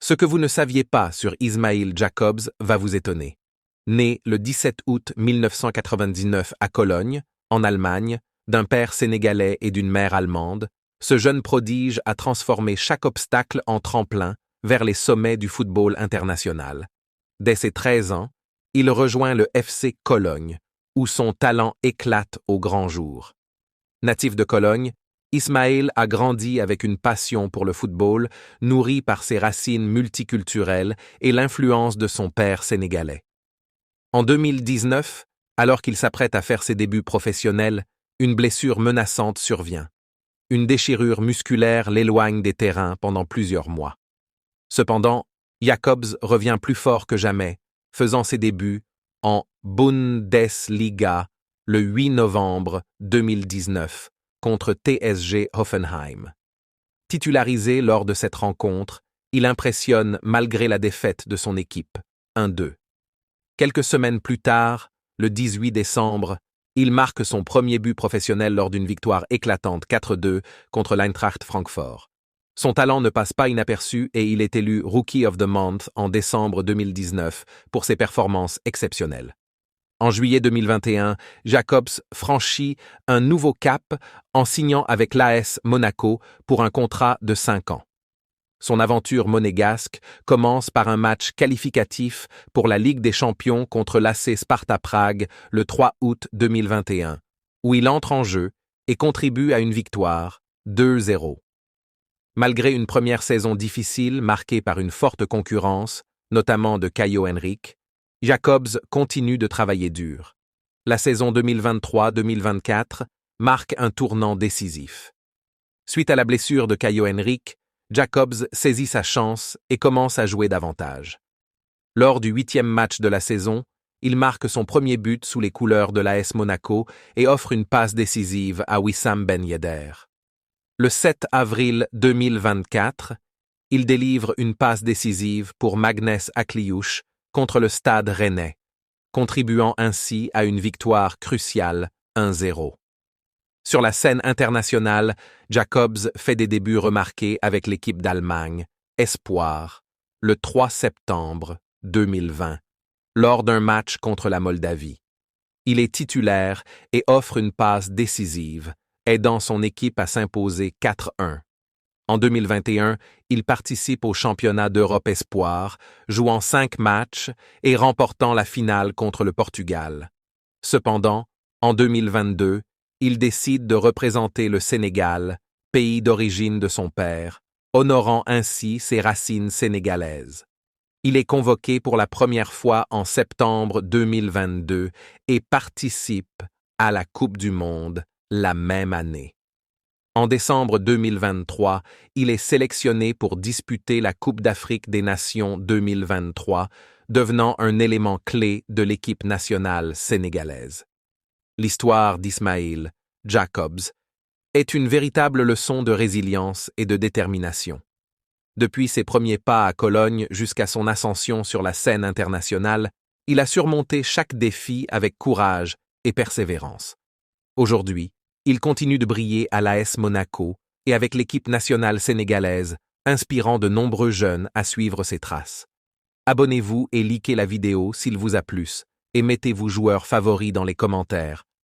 Ce que vous ne saviez pas sur Ismail Jakobs va vous étonner. Né le 17 août 1999 à Cologne, en Allemagne, d'un père sénégalais et d'une mère allemande, ce jeune prodige a transformé chaque obstacle en tremplin vers les sommets du football international. Dès ses 13 ans, il rejoint le FC Cologne, où son talent éclate au grand jour. Natif de Cologne, Ismail a grandi avec une passion pour le football, nourrie par ses racines multiculturelles et l'influence de son père sénégalais. En 2019, alors qu'il s'apprête à faire ses débuts professionnels, une blessure menaçante survient. Une déchirure musculaire l'éloigne des terrains pendant plusieurs mois. Cependant, Jakobs revient plus fort que jamais, faisant ses débuts en Bundesliga le 8 novembre 2019 contre TSG Hoffenheim. Titularisé lors de cette rencontre, il impressionne malgré la défaite de son équipe, 1-2. Quelques semaines plus tard, le 18 décembre, il marque son premier but professionnel lors d'une victoire éclatante 4-2 contre l'Eintracht Francfort. Son talent ne passe pas inaperçu et il est élu Rookie of the Month en décembre 2019 pour ses performances exceptionnelles. En juillet 2021, Jakobs franchit un nouveau cap en signant avec l'AS Monaco pour un contrat de 5 ans. Son aventure monégasque commence par un match qualificatif pour la Ligue des Champions contre l'AC Sparta Prague le 3 août 2021, où il entre en jeu et contribue à une victoire 2-0. Malgré une première saison difficile marquée par une forte concurrence, notamment de Caio Henrique, Jakobs continue de travailler dur. La saison 2023-2024 marque un tournant décisif. Suite à la blessure de Caio Henrique, Jakobs saisit sa chance et commence à jouer davantage. Lors du 8e match de la saison, il marque son premier but sous les couleurs de l'AS Monaco et offre une passe décisive à Wissam Ben Yedder. Le 7 avril 2024, il délivre une passe décisive pour Magnès Akliouche contre le Stade Rennais, contribuant ainsi à une victoire cruciale 1-0. Sur la scène internationale, Jakobs fait des débuts remarqués avec l'équipe d'Allemagne, Espoir, le 3 septembre 2020, lors d'un match contre la Moldavie. Il est titulaire et offre une passe décisive, aidant son équipe à s'imposer 4-1. En 2021, il participe au championnat d'Europe Espoir, jouant 5 matchs et remportant la finale contre le Portugal. Cependant, en 2022, il décide de représenter le Sénégal, pays d'origine de son père, honorant ainsi ses racines sénégalaises. Il est convoqué pour la première fois en septembre 2022 et participe à la Coupe du Monde la même année. En décembre 2023, il est sélectionné pour disputer la Coupe d'Afrique des Nations 2023, devenant un élément clé de l'équipe nationale sénégalaise. L'histoire d'Ismail Jakobs est une véritable leçon de résilience et de détermination. Depuis ses premiers pas à Cologne jusqu'à son ascension sur la scène internationale, il a surmonté chaque défi avec courage et persévérance. Aujourd'hui, il continue de briller à l'AS Monaco et avec l'équipe nationale sénégalaise, inspirant de nombreux jeunes à suivre ses traces. Abonnez-vous et likez la vidéo s'il vous a plu, et mettez vos joueurs favoris dans les commentaires.